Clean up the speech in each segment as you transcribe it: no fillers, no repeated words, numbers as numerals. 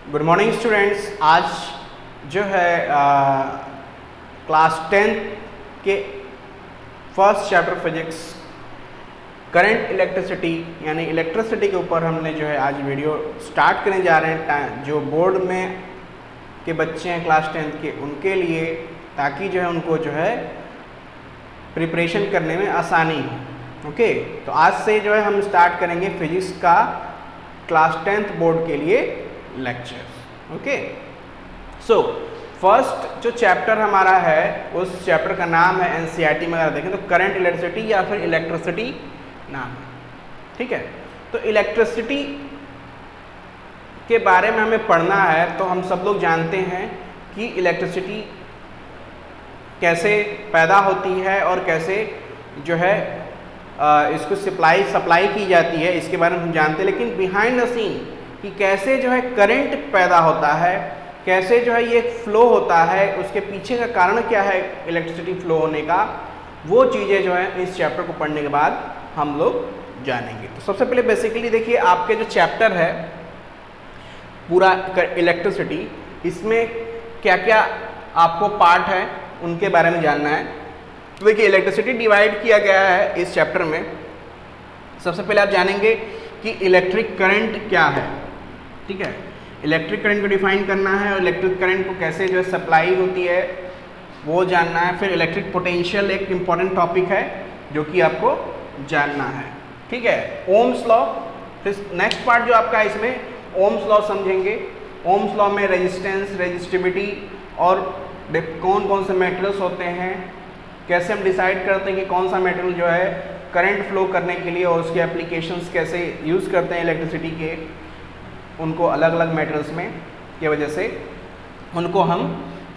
Good morning students. आज जो है क्लास 10 के first chapter physics current electricity यानी इलेक्ट्रिसिटी के ऊपर हमने जो है आज वीडियो स्टार्ट करने जा रहे हैं। जो बोर्ड में के बच्चे हैं क्लास 10 के उनके लिए, ताकि जो है उनको जो है प्रिपरेशन करने में आसानी हो। ओके, तो आज से जो है हम स्टार्ट करेंगे फिजिक्स का क्लास 10th बोर्ड के लिए लेक्चर्स। ओके, सो फर्स्ट जो चैप्टर हमारा है उस चैप्टर का नाम है एनसीईआरटी में अगर देखें तो करंट इलेक्ट्रिसिटी या फिर इलेक्ट्रिसिटी नाम है। ठीक है, तो इलेक्ट्रिसिटी के बारे में हमें पढ़ना है। तो हम सब लोग जानते हैं कि इलेक्ट्रिसिटी कैसे पैदा होती है और कैसे जो है इसको सप्लाई की जाती है, इसके बारे में हम जानते हैं। लेकिन बिहाइंड द सीन कि कैसे जो है करंट पैदा होता है, कैसे जो है ये फ्लो होता है, उसके पीछे का कारण क्या है इलेक्ट्रिसिटी फ्लो होने का, वो चीज़ें जो है इस चैप्टर को पढ़ने के बाद हम लोग जानेंगे। तो सबसे पहले बेसिकली देखिए, आपके जो चैप्टर है पूरा इलेक्ट्रिसिटी, इसमें क्या क्या आपको पार्ट है उनके बारे में जानना है। तो देखिए, इलेक्ट्रिसिटी डिवाइड किया गया है इस चैप्टर में। सबसे पहले आप जानेंगे कि इलेक्ट्रिक करंट क्या है। ठीक है, इलेक्ट्रिक करंट को डिफाइन करना है और इलेक्ट्रिक करंट को कैसे जो है सप्लाई होती है वो जानना है। फिर इलेक्ट्रिक पोटेंशियल एक इम्पॉर्टेंट टॉपिक है जो कि आपको जानना है। ठीक है, ओम्स लॉ। फिर नेक्स्ट पार्ट जो आपका है इसमें ओम्स लॉ समझेंगे। ओम्स लॉ में रेजिस्टेंस, रेजिस्टिविटी और कौन कौन से मेटेरियल्स होते हैं, कैसे हम डिसाइड करते हैं कि कौन सा मेटेरियल जो है करंट फ्लो करने के लिए और उसके एप्लीकेशंस कैसे यूज़ करते हैं इलेक्ट्रिसिटी के, उनको अलग अलग मेटेरियल्स में की वजह से उनको हम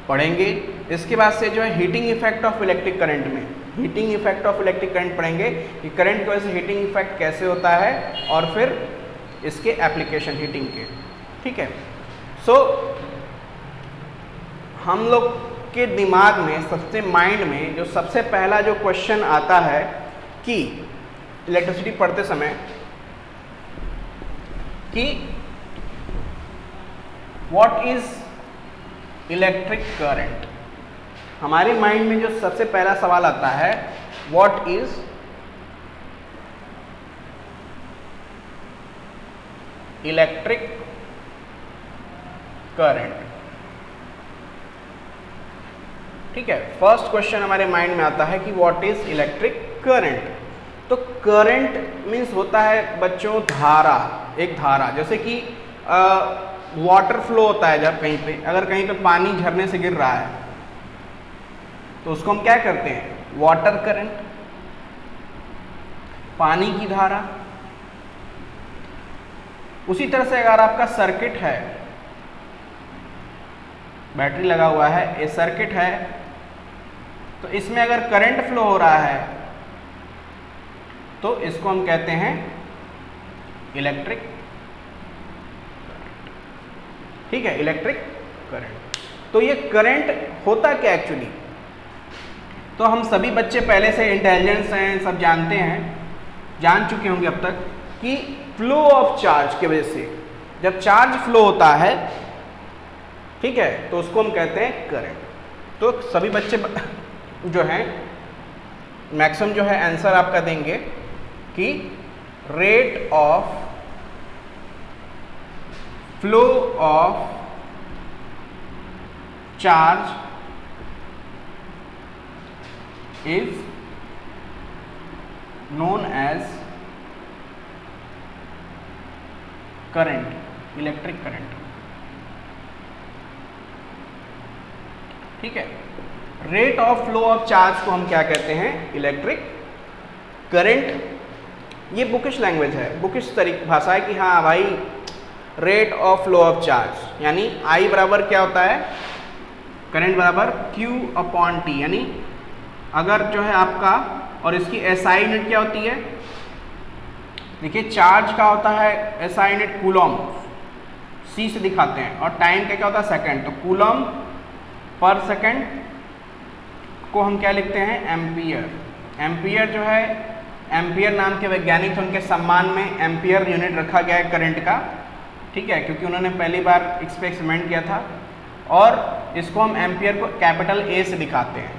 पढ़ेंगे। इसके बाद से जो है heating effect of electric current में heating effect of electric current पढ़ेंगे कि करंट की वजह से हीटिंग इफेक्ट कैसे होता है और फिर इसके एप्लीकेशन हीटिंग के। ठीक है, सो हम लोग के दिमाग में सबसे माइंड में जो सबसे पहला जो क्वेश्चन आता है कि इलेक्ट्रिसिटी पढ़ते समय कि व्हाट इज इलेक्ट्रिक करंट, हमारे माइंड में जो सबसे पहला सवाल आता है व्हाट इज इलेक्ट्रिक करंट। ठीक है, फर्स्ट क्वेश्चन हमारे माइंड में आता है कि व्हाट इज इलेक्ट्रिक करंट। तो करंट मीन्स होता है बच्चों धारा, एक धारा। जैसे कि वाटर फ्लो होता है, जब कहीं पे अगर कहीं पे पानी झरने से गिर रहा है तो उसको हम क्या करते हैं, वाटर करंट, पानी की धारा। उसी तरह से अगर आपका सर्किट है, बैटरी लगा हुआ है, ये सर्किट है, तो इसमें अगर करंट फ्लो हो रहा है तो इसको हम कहते हैं इलेक्ट्रिक। ठीक है, इलेक्ट्रिक करंट। तो ये करंट होता क्या एक्चुअली, तो हम सभी बच्चे पहले से इंटेलिजेंस हैं, सब जानते हैं, जान चुके होंगे अब तक कि फ्लो ऑफ चार्ज की वजह से जब चार्ज फ्लो होता है, ठीक है, तो उसको हम कहते हैं करंट। तो सभी बच्चे जो हैं मैक्सिमम जो है आंसर आपका देंगे कि rate of flow of charge is known as current, electric current. ठीक है, rate of flow of charge को हम क्या कहते हैं, इलेक्ट्रिक करंट। ये बुकिश लैंग्वेज है, बुकिश भाषा है कि हाँ भाई rate of flow of charge यानी I बराबर क्या होता है, करंट बराबर Q/T। यानी अगर जो है आपका, और इसकी SI यूनिट क्या होती है, देखिए चार्ज का होता है SI यूनिट कूलम, C से दिखाते हैं, और टाइम का क्या होता है सेकंड, तो कूलम पर सेकंड को हम क्या लिखते हैं, एम्पियर। एम्पियर जो है, एम्पियर नाम के वैज्ञानिक थे, उनके सम्मान में एम्पियर यूनिट रखा गया है करंट का। ठीक है, क्योंकि उन्होंने पहली बार इस पर एक्सपेरिमेंट किया था। और इसको हम एम्पियर को कैपिटल ए से दिखाते हैं।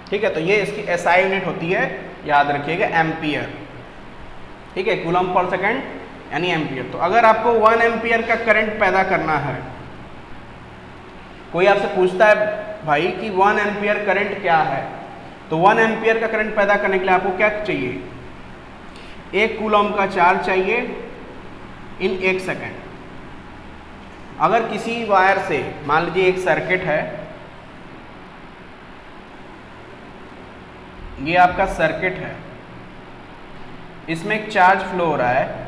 ठीक है, तो ये इसकी एसआई यूनिट होती है, याद रखिएगा, एम्पियर। ठीक है, कूलम पर सेकेंड यानी एम्पियर। तो अगर आपको 1 एम्पियर का करंट पैदा करना है, कोई आपसे पूछता है भाई कि 1 एम्पियर करंट क्या है, तो 1 एम्पियर का करंट पैदा करने के लिए आपको क्या चाहिए? 1 कूलम का चार्ज चाहिए इन 1 सेकेंड। अगर किसी वायर से, मान लीजिए एक सर्किट है, ये आपका सर्किट है, इसमें एक चार्ज फ्लो हो रहा है।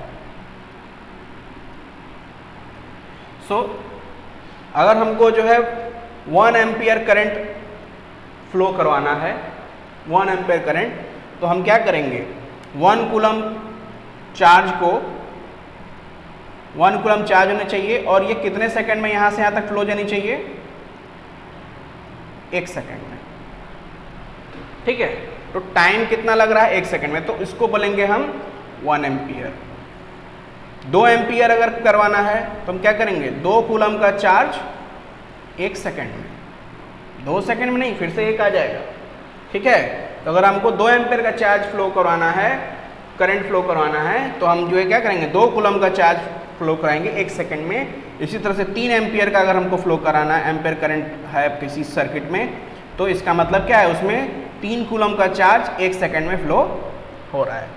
सो अगर हमको जो है 1 एम्पियर करंट फ्लो करवाना है, 1 एम्पियर करंट, तो हम क्या करेंगे? 1 कूलम चार्ज को 1 कूलम चार्ज होना चाहिए, और ये कितने सेकंड में यहाँ से यहाँ तक फ्लो जानी चाहिए? 1 सेकंड में। ठीक है, तो टाइम कितना लग रहा है? 1 सेकंड में। तो इसको बोलेंगे हम 1 एम्पियर। 2 एम्पियर अगर करवाना है तो हम क्या करेंगे? 2 कूलम का चार्ज 1 सेकंड में। 2 सेकंड में नहीं, फिर से 1 आ जाएगा। ठीक है, तो अगर हमको 2 एम्पियर का चार्ज फ्लो करवाना है, करंट फ्लो करवाना है, तो हम जो है क्या करेंगे? 2 कूलम का चार्ज फ्लो कराएंगे 1 सेकंड में। इसी तरह से 3 एम्पियर का अगर हमको फ्लो कराना है, एम्पियर करंट है किसी सर्किट में, तो इसका मतलब क्या है? उसमें 3 कूलम का चार्ज 1 सेकंड में फ्लो हो रहा है।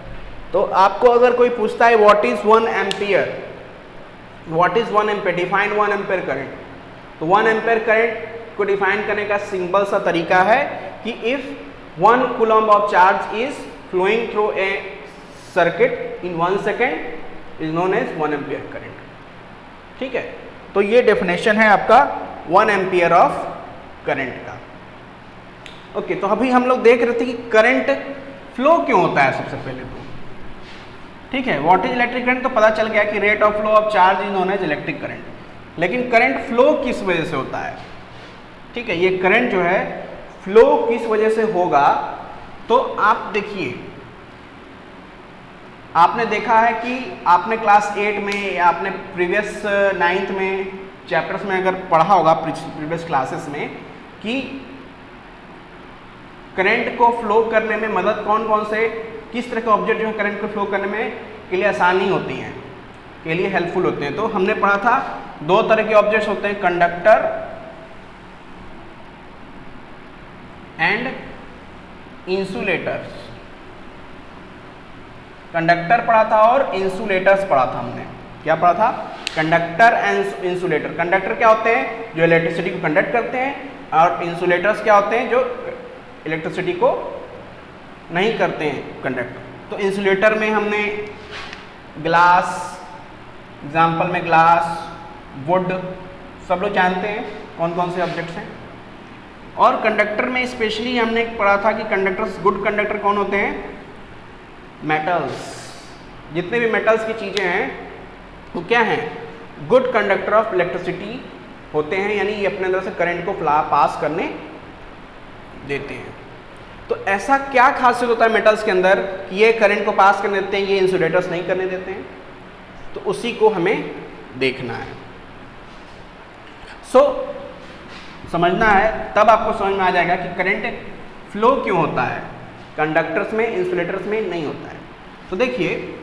तो आपको अगर कोई पूछता है what is 1 ampere, what is 1 ampere, define 1 ampere current, तो 1 एम्पियर करंट को डिफाइन करने का सिंपल सा तरीका है कि if 1 coulomb of charge is flowing through a circuit in 1 second is known as 1 ampere current. ठीक है, तो ये डेफिनेशन है आपका 1 एम्पियर ऑफ करंट का। ओके, तो अभी हम लोग देख रहे थे कि करंट फ्लो क्यों होता है। सबसे पहले तो ठीक है, व्हाट इज इलेक्ट्रिक करंट, तो पता चल गया कि rate of flow of charge is known as electric current. लेकिन करंट फ्लो किस वजह से होता है? ठीक है, ये करंट जो है फ्लो किस वजह से होगा, तो आप देखिए, आपने देखा है कि आपने क्लास 8 में या आपने प्रीवियस 9th में चैप्टर्स में अगर पढ़ा होगा प्रीवियस क्लासेस में कि करंट को फ्लो करने में मदद कौन कौन से, किस तरह के ऑब्जेक्ट जो है करंट को फ्लो करने में के लिए आसानी होती हैं, के लिए हेल्पफुल होते हैं। तो हमने पढ़ा था 2 तरह के ऑब्जेक्ट्स होते हैं, कंडक्टर एंड इंसुलेटर्स। कंडक्टर पढ़ा था और इंसुलेटर्स पढ़ा था हमने। क्या पढ़ा था? Conductor and insulator. कंडक्टर क्या होते हैं? जो इलेक्ट्रिसिटी को कंडक्ट करते हैं, और इंसुलेटर्स क्या होते हैं? जो इलेक्ट्रिसिटी को नहीं करते हैं कंडक्ट। तो इंसुलेटर में हमने ग्लास, एग्जाम्पल में ग्लास, वुड, सब लोग जानते हैं कौन कौन से ऑब्जेक्ट्स हैं। और कंडक्टर में स्पेशली हमने पढ़ा था कि कंडक्टर्स, गुड कंडक्टर कौन होते हैं? मेटल्स। जितने भी मेटल्स की चीज़ें हैं वो क्या हैं? गुड कंडक्टर ऑफ इलेक्ट्रिसिटी होते हैं, यानी ये अपने अंदर से करंट को पास करने देते हैं। तो ऐसा क्या खासियत होता है मेटल्स के अंदर कि ये करंट को पास करने देते हैं, ये इंसुलेटर्स नहीं करने देते हैं? तो उसी को हमें देखना है। समझना है, तब आपको समझ में आ जाएगा कि करंट फ्लो क्यों होता है, कंडक्टर्स में, इंसुलेटर्स में नहीं होता है। तो देखिए,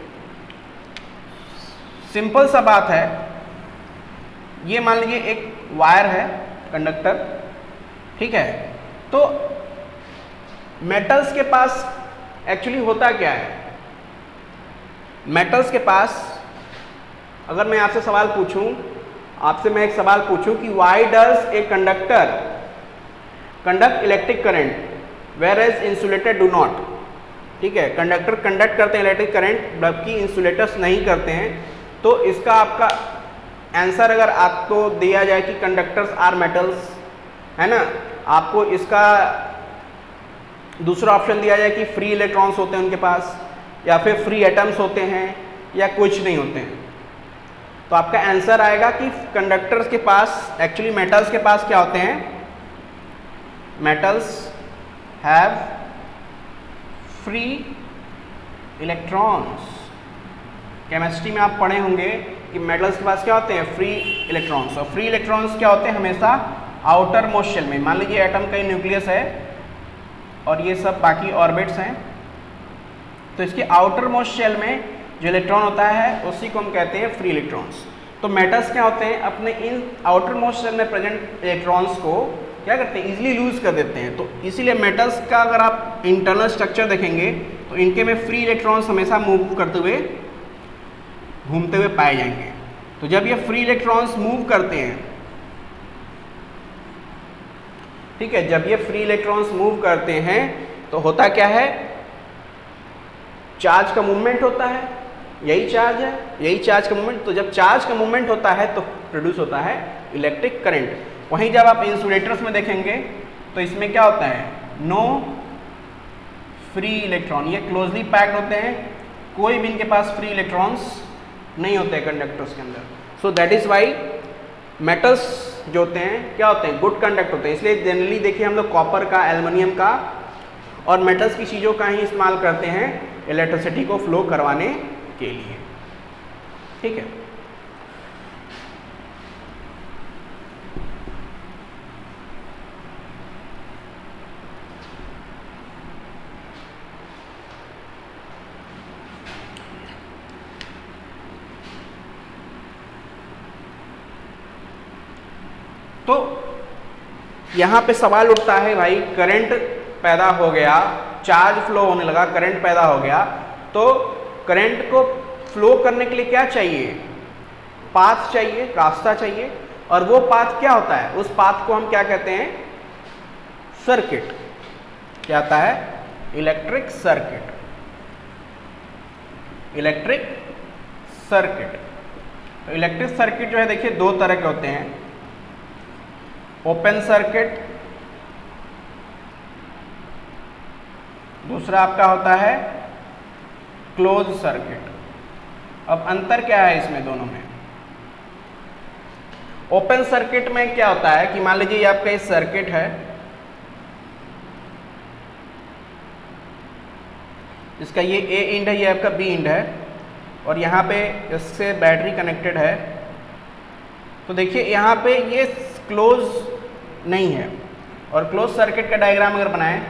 सिंपल सा बात है, ये मान लीजिए एक वायर है, कंडक्टर, ठीक है। तो मेटल्स के पास एक्चुअली होता क्या है? मेटल्स के पास, अगर मैं आपसे सवाल पूछूं, आपसे मैं एक सवाल पूछूं कि why does a conductor conduct electric current whereas insulator do not. ठीक है, कंडक्टर कंडक्ट करते हैं इलेक्ट्रिक करंट, जबकि इंसुलेटर्स नहीं करते हैं। तो इसका आपका आंसर अगर आपको दिया जाए कि कंडक्टर्स आर मेटल्स, है ना, आपको इसका दूसरा ऑप्शन दिया जाए कि फ्री इलेक्ट्रॉन्स होते हैं उनके पास, या फिर फ्री एटम्स होते हैं, या कुछ नहीं होते हैं, तो आपका आंसर आएगा कि कंडक्टर्स के पास, एक्चुअली मेटल्स के पास क्या होते हैं? Metals have free electrons. Chemistry में आप पढ़े होंगे कि मेटल्स के पास क्या होते हैं, फ्री इलेक्ट्रॉन्स। और फ्री इलेक्ट्रॉन्स क्या होते हैं, हमेशा आउटर मोस्ट शेल में। मान लीजिए एटम का न्यूक्लियस है और ये सब बाकी ऑर्बिट्स हैं, तो इसके आउटर मोस्ट शेल में जो इलेक्ट्रॉन होता है उसी को हम कहते हैं फ्री इलेक्ट्रॉन्स। तो मेटल्स क्या होते हैं, अपने इन आउटर मोस्ट शेल में प्रेजेंट इलेक्ट्रॉन्स को क्या करते हैं, इजीली लूज कर देते हैं। तो इसीलिए मेटल्स का अगर आप इंटरनल स्ट्रक्चर देखेंगे तो इनके में फ्री इलेक्ट्रॉन्स हमेशा मूव करते हुए, घूमते हुए पाए जाएंगे। तो जब ये फ्री इलेक्ट्रॉन्स मूव करते हैं, ठीक है, जब ये फ्री इलेक्ट्रॉन्स मूव करते हैं तो होता क्या है, चार्ज का मूवमेंट होता है, यही चार्ज है, यही चार्ज का मूवमेंट। तो जब चार्ज का मूवमेंट होता है तो प्रोड्यूस होता है इलेक्ट्रिक करंट। वहीं जब आप इंसुलेटर्स में देखेंगे तो इसमें क्या होता है, नो फ्री इलेक्ट्रॉन, ये क्लोजली पैक्ड होते हैं, कोई भी इनके पास फ्री इलेक्ट्रॉन्स नहीं होते कंडक्टर्स के अंदर। So that is why metals जो होते हैं क्या होते हैं, गुड कंडक्ट होते हैं। इसलिए जनरली देखिए हम लोग कॉपर का, एल्युमिनियम का और मेटल्स की चीज़ों का ही इस्तेमाल करते हैं इलेक्ट्रिसिटी को फ्लो करवाने के लिए, ठीक है। तो यहाँ पे सवाल उठता है भाई, करंट पैदा हो गया, चार्ज फ्लो होने लगा, करंट पैदा हो गया, तो करंट को फ्लो करने के लिए क्या चाहिए, पाथ चाहिए, रास्ता चाहिए। और वो पाथ क्या होता है, उस पाथ को हम क्या कहते हैं, सर्किट। क्या आता है, इलेक्ट्रिक सर्किट, इलेक्ट्रिक सर्किट। तो इलेक्ट्रिक सर्किट जो है देखिए दो तरह के होते हैं, ओपन सर्किट, दूसरा आपका होता है क्लोज सर्किट। अब अंतर क्या है इसमें दोनों में, ओपन सर्किट में क्या होता है कि मान लीजिए ये आपका एक सर्किट है, इसका ये ए इंड है, ये आपका बी इंड है, और यहाँ पे इससे बैटरी कनेक्टेड है। तो देखिए यहाँ पे ये क्लोज नहीं है, और क्लोज सर्किट का डायग्राम अगर बनाएं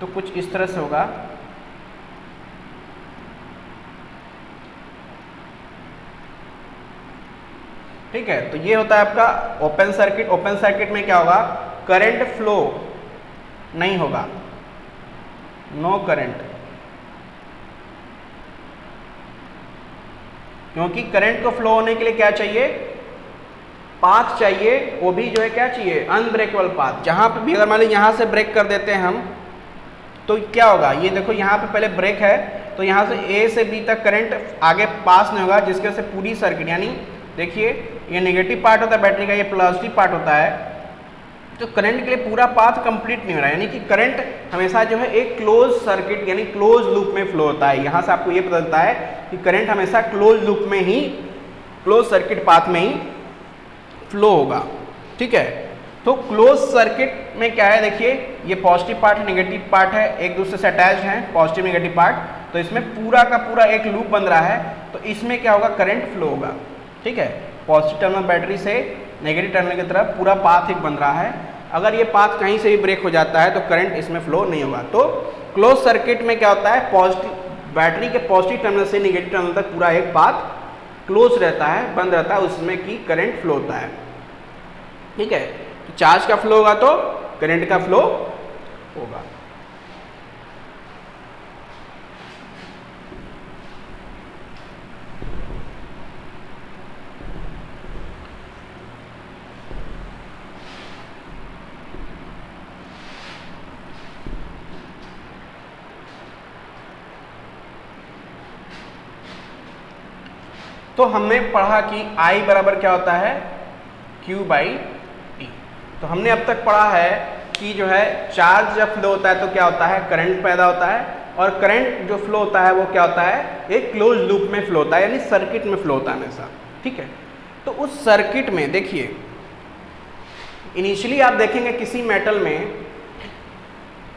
तो कुछ इस तरह से होगा। ठीक है, तो ये होता है आपका ओपन सर्किट। ओपन सर्किट में क्या होगा, करंट फ्लो नहीं होगा, नो करंट, क्योंकि करंट को फ्लो होने के लिए क्या चाहिए, पाथ चाहिए, वो भी जो है क्या चाहिए, अनब्रेकेबल पाथ। जहां पे भी अगर मान लीजिए यहां से ब्रेक कर देते हैं हम, तो क्या होगा, ये देखो यहाँ पे पहले ब्रेक है, तो यहाँ से ए से बी तक करंट आगे पास नहीं होगा, जिसके वजह से पूरी सर्किट, यानी देखिए ये नेगेटिव पार्ट होता है बैटरी का, ये पॉजिटिव पार्ट होता है, तो करंट के लिए पूरा पाथ कंप्लीट नहीं हो रहा है। यानी कि करंट हमेशा जो है एक क्लोज सर्किट यानी क्लोज लूप में फ्लो होता है। यहाँ से आपको ये पता चलता है कि करंट हमेशा क्लोज लूप में ही, क्लोज सर्किट पाथ में ही फ्लो होगा। ठीक है, तो क्लोज सर्किट में क्या है, देखिए ये पॉजिटिव पार्ट है, नेगेटिव पार्ट है, एक दूसरे से अटैच है, पॉजिटिव नेगेटिव पार्ट, तो इसमें पूरा का पूरा एक लूप बन रहा है, तो इसमें क्या होगा, करंट फ्लो होगा। ठीक है, पॉजिटिव टर्मिनल बैटरी से नेगेटिव टर्मिनल की तरफ पूरा पाथ एक बन रहा है। अगर ये पाथ कहीं से भी ब्रेक हो जाता है तो करंट इसमें फ्लो नहीं होगा। तो क्लोज सर्किट में क्या होता है, पॉजिटिव बैटरी के पॉजिटिव टर्मिनल से नेगेटिव टर्मिनल तक पूरा एक पाथ क्लोज रहता है, बंद रहता है, उसमें की करंट फ्लो होता है। ठीक है, तो चार्ज का फ्लो होगा तो करंट का फ्लो होगा। तो हमने पढ़ा कि I बराबर क्या होता है, Q/T। तो हमने अब तक पढ़ा है कि जो है चार्ज जब फ्लो होता है तो क्या होता है, करंट पैदा होता है, और करंट जो फ्लो होता है वो क्या होता है, एक क्लोज लूप में फ्लो होता है, यानी सर्किट में फ्लो होता है हमेशा। ठीक है, तो उस सर्किट में देखिए इनिशियली आप देखेंगे किसी मेटल में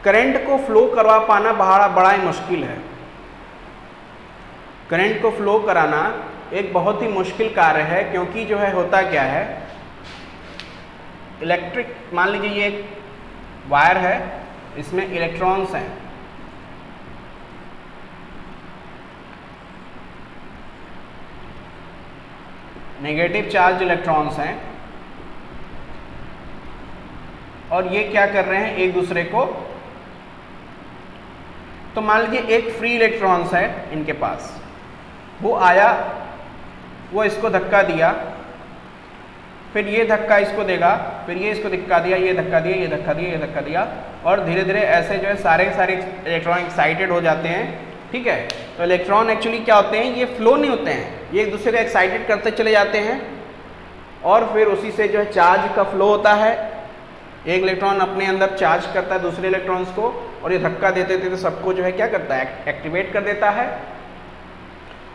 करंट को फ्लो करवा पाना बड़ा ही मुश्किल है। करंट को फ्लो कराना एक बहुत ही मुश्किल कार्य है, क्योंकि जो है होता क्या है, इलेक्ट्रिक, मान लीजिए ये एक वायर है, इसमें इलेक्ट्रॉन्स हैं, नेगेटिव चार्ज इलेक्ट्रॉन्स हैं, और ये क्या कर रहे हैं एक दूसरे को, तो मान लीजिए एक फ्री इलेक्ट्रॉन्स है इनके पास, वो आया, वो इसको धक्का दिया, फिर ये धक्का इसको देगा, फिर ये इसको धक्का दिया, ये धक्का दिया, ये धक्का दिया, ये धक्का दिया, और धीरे धीरे ऐसे जो है सारे के सारे इलेक्ट्रॉन एक्साइटेड हो जाते हैं। ठीक है, तो इलेक्ट्रॉन एक्चुअली क्या होते हैं, ये फ्लो नहीं होते हैं, ये एक दूसरे को एक्साइटेड करते चले जाते हैं, और फिर उसी से जो है चार्ज का फ्लो होता है। एक इलेक्ट्रॉन अपने अंदर चार्ज करता है दूसरे इलेक्ट्रॉन्स को, और ये धक्का देते देते सबको जो है क्या करता है, एक्टिवेट कर देता है।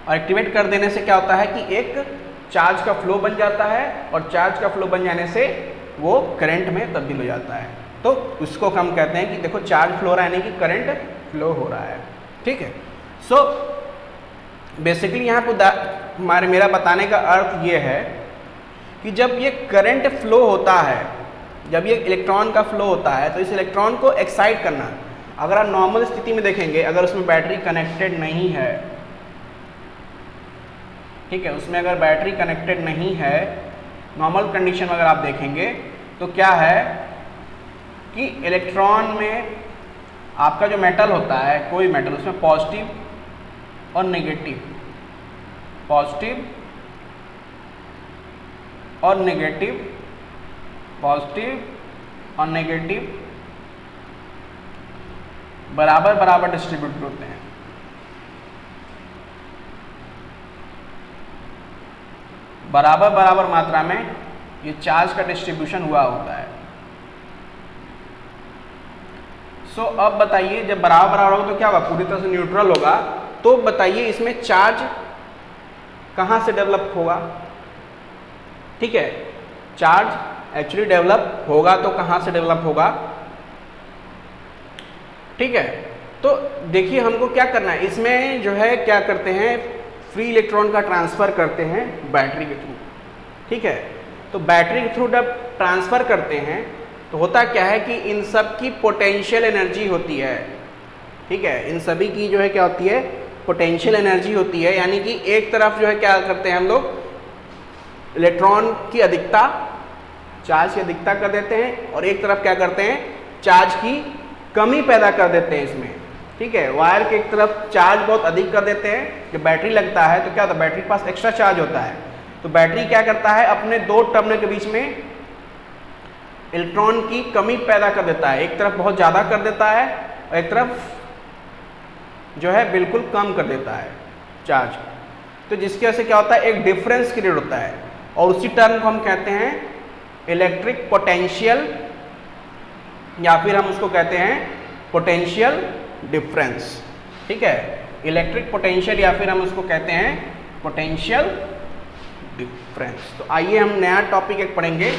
और एक्टिवेट कर देने से क्या होता है कि एक चार्ज का फ्लो बन जाता है, और चार्ज का फ्लो बन जाने से वो करंट में तब्दील हो जाता है। तो उसको हम कहते हैं कि देखो चार्ज फ्लो हो रहा है, यानी कि करंट फ्लो हो रहा है। ठीक है, सो बेसिकली यहाँ पर मेरा बताने का अर्थ ये है कि जब ये करंट फ्लो होता है, जब ये इलेक्ट्रॉन का फ्लो होता है, तो इस इलेक्ट्रॉन को एक्साइट करना, अगर आप नॉर्मल स्थिति में देखेंगे, अगर उसमें बैटरी कनेक्टेड नहीं है, ठीक है, उसमें अगर बैटरी कनेक्टेड नहीं है, नॉर्मल कंडीशन में अगर आप देखेंगे तो क्या है कि इलेक्ट्रॉन में आपका जो मेटल होता है, कोई मेटल, उसमें पॉजिटिव और नेगेटिव, पॉजिटिव और नेगेटिव, पॉजिटिव और नेगेटिव बराबर बराबर डिस्ट्रीब्यूट होते हैं। बराबर बराबर मात्रा में ये चार्ज का डिस्ट्रीब्यूशन हुआ होता है। सो अब बताइए, जब बराबर बराबर होगा तो क्या होगा, पूरी तरह से न्यूट्रल होगा। तो बताइए इसमें चार्ज कहाँ से डेवलप होगा। ठीक है, चार्ज एक्चुअली डेवलप होगा तो कहाँ से डेवलप होगा। ठीक है, तो देखिए हमको क्या करना है, इसमें जो है क्या करते हैं, फ्री इलेक्ट्रॉन का ट्रांसफ़र करते हैं बैटरी के थ्रू। ठीक है, तो बैटरी के थ्रू जब ट्रांसफ़र करते हैं तो होता क्या है कि इन सब की पोटेंशियल एनर्जी होती है। ठीक है, इन सभी की जो है क्या होती है, पोटेंशियल एनर्जी होती है। यानी कि एक तरफ जो है क्या करते हैं हम लोग, इलेक्ट्रॉन की अधिकता, चार्ज की अधिकता कर देते हैं, और एक तरफ क्या करते हैं, चार्ज की कमी पैदा कर देते हैं इसमें। ठीक है, वायर के एक तरफ चार्ज बहुत अधिक कर देते हैं, जब बैटरी लगता है तो क्या होता है, बैटरी के पास एक्स्ट्रा चार्ज होता है, तो बैटरी क्या करता है, अपने दो टर्मिनल के बीच में इलेक्ट्रॉन की कमी पैदा कर देता है। एक तरफ बहुत ज़्यादा कर देता है और एक तरफ जो है बिल्कुल कम कर देता है चार्ज। तो जिसकी वजह से क्या होता है, एक डिफरेंस क्रिएट होता है, और उसी टर्म को हम कहते हैं इलेक्ट्रिक पोटेंशियल, या फिर हम उसको कहते हैं पोटेंशियल डिफरेंस। ठीक है, इलेक्ट्रिक पोटेंशियल, या फिर हम उसको कहते हैं पोटेंशियल डिफरेंस। तो आइए हम नया टॉपिक एक पढ़ेंगे,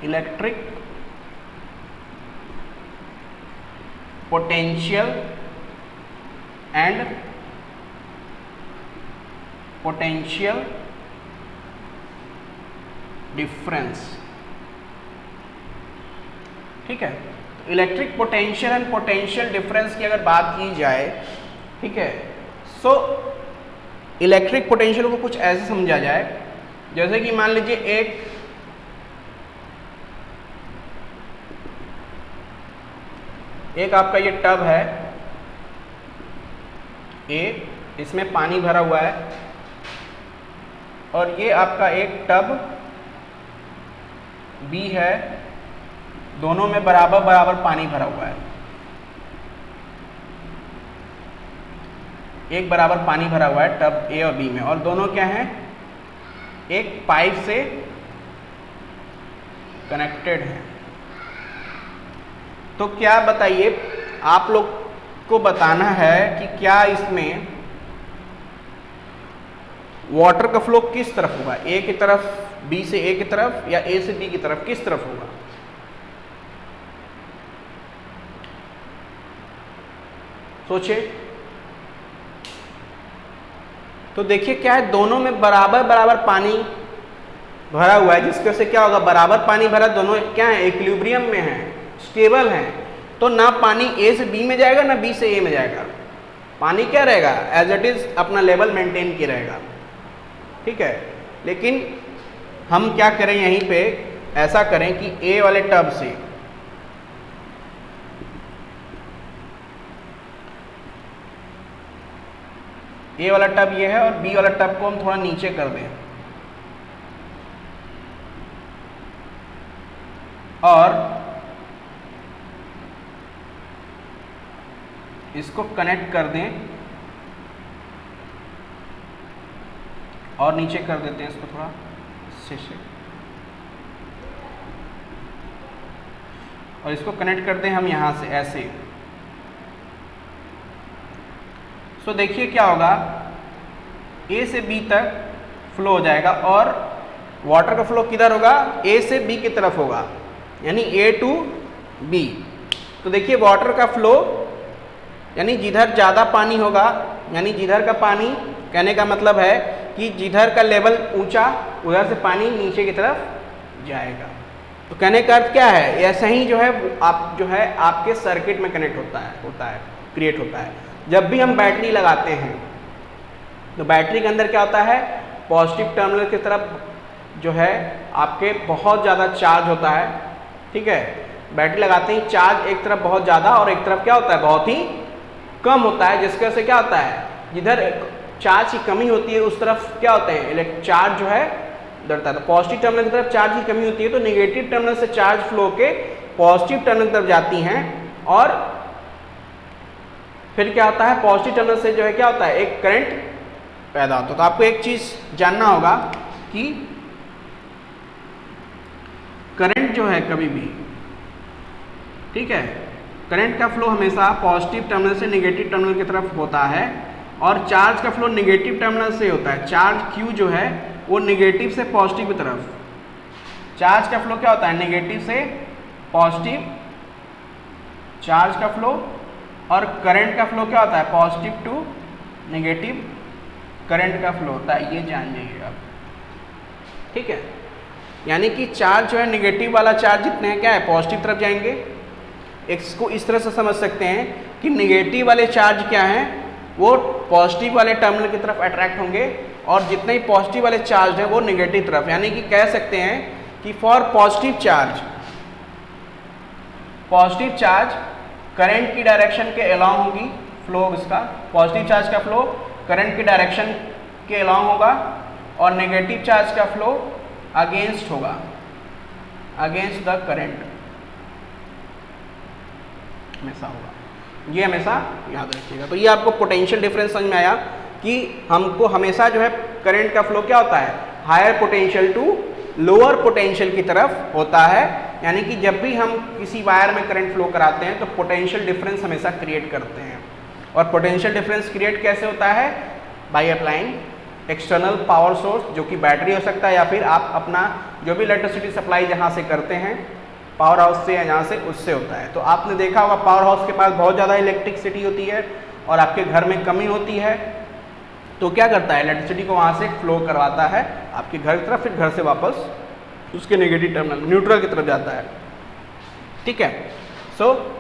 electric potential and potential difference. ठीक है, electric potential and potential difference की अगर बात की जाए, ठीक है, सो इलेक्ट्रिक पोटेंशियल को कुछ ऐसे समझा जाए, जैसे कि मान लीजिए एक आपका ये टब है ए, इसमें पानी भरा हुआ है, और ये आपका एक टब बी है, दोनों में बराबर बराबर पानी भरा हुआ है। एक बराबर पानी भरा हुआ है टब ए और बी में, और दोनों क्या हैं, एक पाइप से कनेक्टेड हैं। तो क्या बताइए, आप लोग को बताना है कि क्या इसमें वाटर का फ्लो किस तरफ होगा, ए की तरफ, बी से ए की तरफ, या ए से बी की तरफ, किस तरफ होगा। सोचिए, तो देखिए क्या है, दोनों में बराबर बराबर पानी भरा हुआ है, जिसके से क्या होगा, बराबर पानी भरा, दोनों क्या है, इक्विलिब्रियम में है, स्टेबल है। तो ना पानी ए से बी में जाएगा ना बी से ए में जाएगा, पानी क्या रहेगा, एज इट इज अपना लेवल मेंटेन किया रहेगा। ठीक है, लेकिन हम क्या करें, यहीं पे ऐसा करें कि ए वाले टब से ए वाला टब ये है और बी वाला टब को हम थोड़ा नीचे कर दें और इसको कनेक्ट कर दें और नीचे कर देते हैं इसको थोड़ा से और इसको कनेक्ट करते हैं हम यहां से ऐसे। सो देखिए क्या होगा, ए से बी तक फ्लो हो जाएगा और वाटर का फ्लो किधर होगा, ए से बी की तरफ होगा, यानी ए टू बी। तो देखिए वाटर का फ्लो यानी जिधर ज़्यादा पानी होगा, यानी जिधर का पानी, कहने का मतलब है कि जिधर का लेवल ऊंचा उधर से पानी नीचे की तरफ जाएगा। तो कहने का अर्थ क्या है, ऐसा ही जो है आप जो है आपके सर्किट में कनेक्ट होता है क्रिएट होता है। जब भी हम बैटरी लगाते हैं तो बैटरी के अंदर क्या होता है, पॉजिटिव टर्मिनल की तरफ जो है आपके बहुत ज़्यादा चार्ज होता है। ठीक है, बैटरी लगाते ही चार्ज एक तरफ बहुत ज़्यादा और एक तरफ क्या होता है, बहुत ही कम होता है, जिसकी वजह से क्या होता है, जिधर चार्ज की कमी होती है उस तरफ क्या होते हैं, चार्ज जो है बढ़ता है। तो पॉजिटिव टर्मिनल की तरफ चार्ज की कमी होती है तो नेगेटिव टर्मिनल से चार्ज फ्लो के पॉजिटिव टर्मिनल की तरफ जाती हैं और फिर क्या होता है, पॉजिटिव टर्मिनल से जो है क्या होता है, एक करंट पैदा होता है। तो आपको एक चीज जानना होगा कि करंट जो है कभी भी, ठीक है, करंट का फ्लो हमेशा पॉजिटिव टर्मिनल से नेगेटिव टर्मिनल की तरफ होता है और चार्ज का फ्लो नेगेटिव टर्मिनल से होता है। चार्ज Q जो है वो नेगेटिव से पॉजिटिव की तरफ, चार्ज का फ्लो क्या होता है, नेगेटिव से पॉजिटिव चार्ज का फ्लो, और करंट का फ्लो क्या होता है, पॉजिटिव टू नेगेटिव करंट का फ्लो होता है। ये जान जाइए आप, ठीक है। यानी कि चार्ज जो है नेगेटिव वाला चार्ज जितने हैं क्या है, पॉजिटिव तरफ जाएंगे। इसको इस तरह से समझ सकते हैं कि नेगेटिव वाले चार्ज क्या हैं, वो पॉजिटिव वाले टर्मिनल की तरफ अट्रैक्ट होंगे और जितने ही पॉजिटिव वाले चार्ज हैं वो नेगेटिव तरफ। यानी कि कह सकते हैं कि फॉर पॉजिटिव चार्ज करंट की डायरेक्शन के अलोंग होगी फ्लो, इसका पॉजिटिव चार्ज का फ्लो करंट की डायरेक्शन के अलोंग होगा और नेगेटिव चार्ज का फ्लो अगेंस्ट होगा, अगेंस्ट द करंट हमेशा होगा। ये हमेशा याद रखिएगा। तो ये आपको पोटेंशियल डिफरेंस समझ में आया कि हमको हमेशा जो है करंट का फ्लो क्या होता है, higher potential to lower potential की तरफ होता है। यानी कि जब भी हम किसी वायर में करंट फ्लो कराते हैं तो पोटेंशियल डिफरेंस हमेशा क्रिएट करते हैं। और पोटेंशियल डिफरेंस क्रिएट कैसे होता है, by applying external power source, जो कि बैटरी हो सकता है या फिर आप अपना जो भी इलेक्ट्रिसिटी सप्लाई जहाँ से करते हैं पावर हाउस से या जहाँ से, उससे होता है। तो आपने देखा होगा पावर हाउस के पास बहुत ज़्यादा इलेक्ट्रिसिटी होती है और आपके घर में कमी होती है, तो क्या करता है, इलेक्ट्रिसिटी को वहाँ से फ्लो करवाता है आपके घर की तरफ, फिर घर से वापस उसके नेगेटिव टर्मिनल न्यूट्रल की तरफ जाता है। ठीक है, सो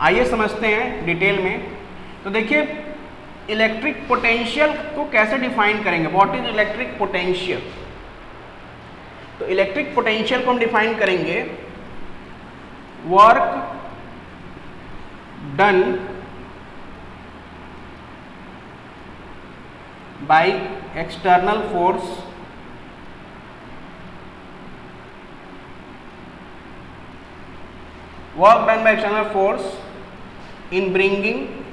आइए समझते हैं डिटेल में। तो देखिए इलेक्ट्रिक पोटेंशियल को कैसे डिफाइन करेंगे, व्हाट इज इलेक्ट्रिक पोटेंशियल। तो इलेक्ट्रिक पोटेंशियल को हम डिफाइन करेंगे, work done by external force work done by external force in bringing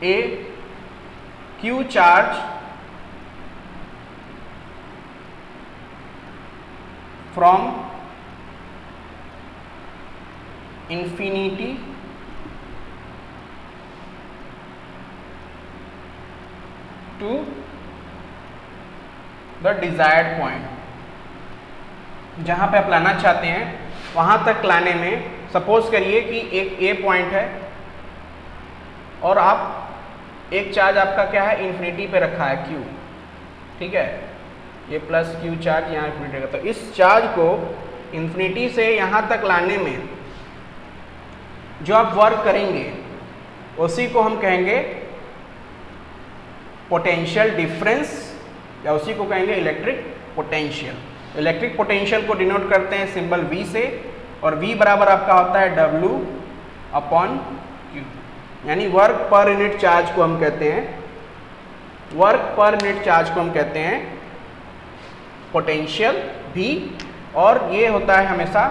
a Q charge from infinity to the desired point। जहाँ पे आप लाना चाहते हैं वहाँ तक लाने में, सपोज करिए कि एक ए पॉइंट है और आप एक चार्ज आपका क्या है, इन्फिनिटी पे रखा है Q, ठीक है, ये प्लस Q चार्ज यहाँ इन्फिनिटी रहेगा। तो इस चार्ज को इन्फिनिटी से यहाँ तक लाने में जो आप वर्क करेंगे उसी को हम कहेंगे पोटेंशियल डिफरेंस, या उसी को कहेंगे इलेक्ट्रिक पोटेंशियल। इलेक्ट्रिक पोटेंशियल को डिनोट करते हैं सिंबल V से, और V बराबर आपका होता है W/Q, यानी वर्क पर यूनिट चार्ज को हम कहते हैं, वर्क पर यूनिट चार्ज को हम कहते हैं पोटेंशियल V, और ये होता है हमेशा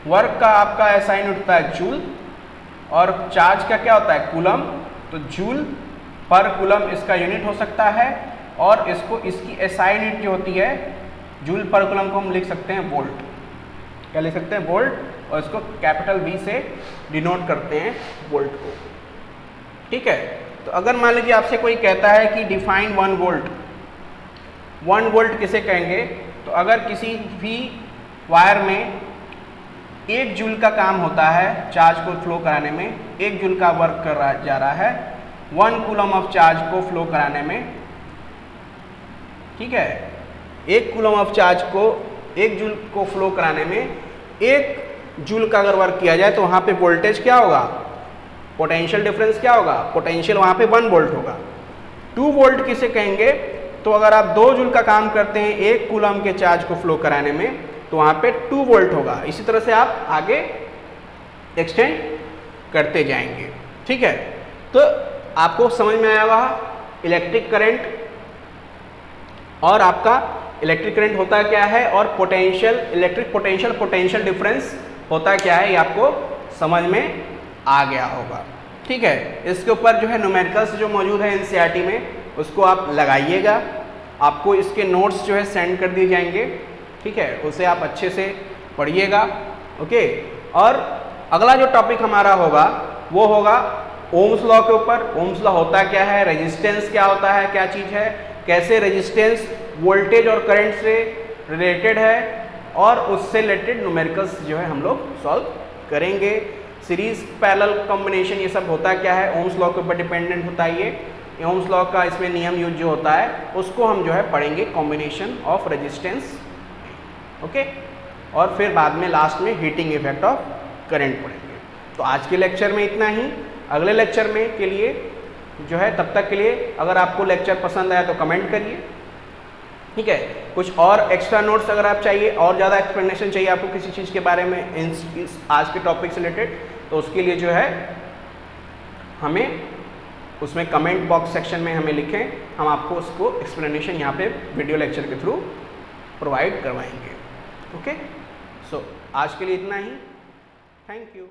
वर्क का आपका ऐसा यूनिट होता है जूल, और चार्ज का क्या होता है कूलम, तो जूल पर कूलम इसका यूनिट हो सकता है, और इसको इसकी एसआई यूनिट जो होती है जूल पर कूलम को हम लिख सकते हैं वोल्ट, क्या लिख सकते हैं वोल्ट, और इसको कैपिटल V से डिनोट करते हैं वोल्ट को, ठीक है। तो अगर मान लीजिए आपसे कोई कहता है कि डिफाइन 1 वोल्ट, 1 वोल्ट किसे कहेंगे, तो अगर किसी भी वायर में 1 जूल का काम होता है चार्ज को फ्लो कराने में, 1 जूल का वर्क कर रहा जा रहा है 1 कूलम ऑफ चार्ज को फ्लो कराने में, ठीक है, 1 कूलम ऑफ चार्ज को 1 जूल को फ्लो कराने में 1 जूल का अगर वर्क किया जाए तो वहाँ पे वोल्टेज क्या होगा, पोटेंशियल डिफरेंस क्या होगा, पोटेंशियल वहाँ पे 1 वोल्ट होगा। 2 वोल्ट किसे कहेंगे, तो अगर आप 2 जूल का काम करते हैं 1 कूलम के चार्ज को फ्लो कराने में तो वहाँ पे 2 वोल्ट होगा। इसी तरह से आप आगे एक्सटेंड करते जाएंगे, ठीक है। तो आपको समझ में आया होगा इलेक्ट्रिक करंट, और आपका इलेक्ट्रिक करंट होता क्या है, और potential, electric potential, potential difference होता क्या है, ये आपको समझ में आ गया होगा, ठीक है। इसके ऊपर जो है न्यूमेरिकल्स जो मौजूद है एनसीईआरटी में उसको आप लगाइएगा, आपको इसके नोट्स जो है सेंड कर दिए जाएंगे, ठीक है, उसे आप अच्छे से पढ़िएगा, ओके। और अगला जो टॉपिक हमारा होगा वो होगा ओम्स लॉ के ऊपर। ओम्स लॉ होता क्या है, रेजिस्टेंस क्या होता है, क्या चीज़ है, कैसे रेजिस्टेंस वोल्टेज और करंट से रिलेटेड है, और उससे रिलेटेड न्यूमेरिकल्स जो है हम लोग सॉल्व करेंगे। सीरीज पैरेलल कॉम्बिनेशन ये सब होता क्या है, ओम्स लॉ के ऊपर डिपेंडेंट होता है ये ओम्स लॉ का इसमें नियम यूज जो होता है उसको हम जो है पढ़ेंगे कॉम्बिनेशन ऑफ रेजिस्टेंस, ओके। और फिर बाद में लास्ट में हीटिंग इफेक्ट ऑफ करंट पढ़ेंगे। तो आज के लेक्चर में इतना ही, अगले लेक्चर में के लिए जो है तब तक के लिए अगर आपको लेक्चर पसंद आया तो कमेंट करिए, ठीक है। कुछ और एक्स्ट्रा नोट्स अगर आप चाहिए, और ज़्यादा एक्सप्लेनेशन चाहिए आपको किसी चीज़ के बारे में आज के टॉपिक से रिलेटेड, तो उसके लिए जो है हमें उसमें कमेंट बॉक्स सेक्शन में हमें लिखें, हम आपको उसको एक्सप्लेनेशन यहाँ पे वीडियो लेक्चर के थ्रू प्रोवाइड करवाएंगे, ओके। सो आज के लिए इतना ही, थैंक यू।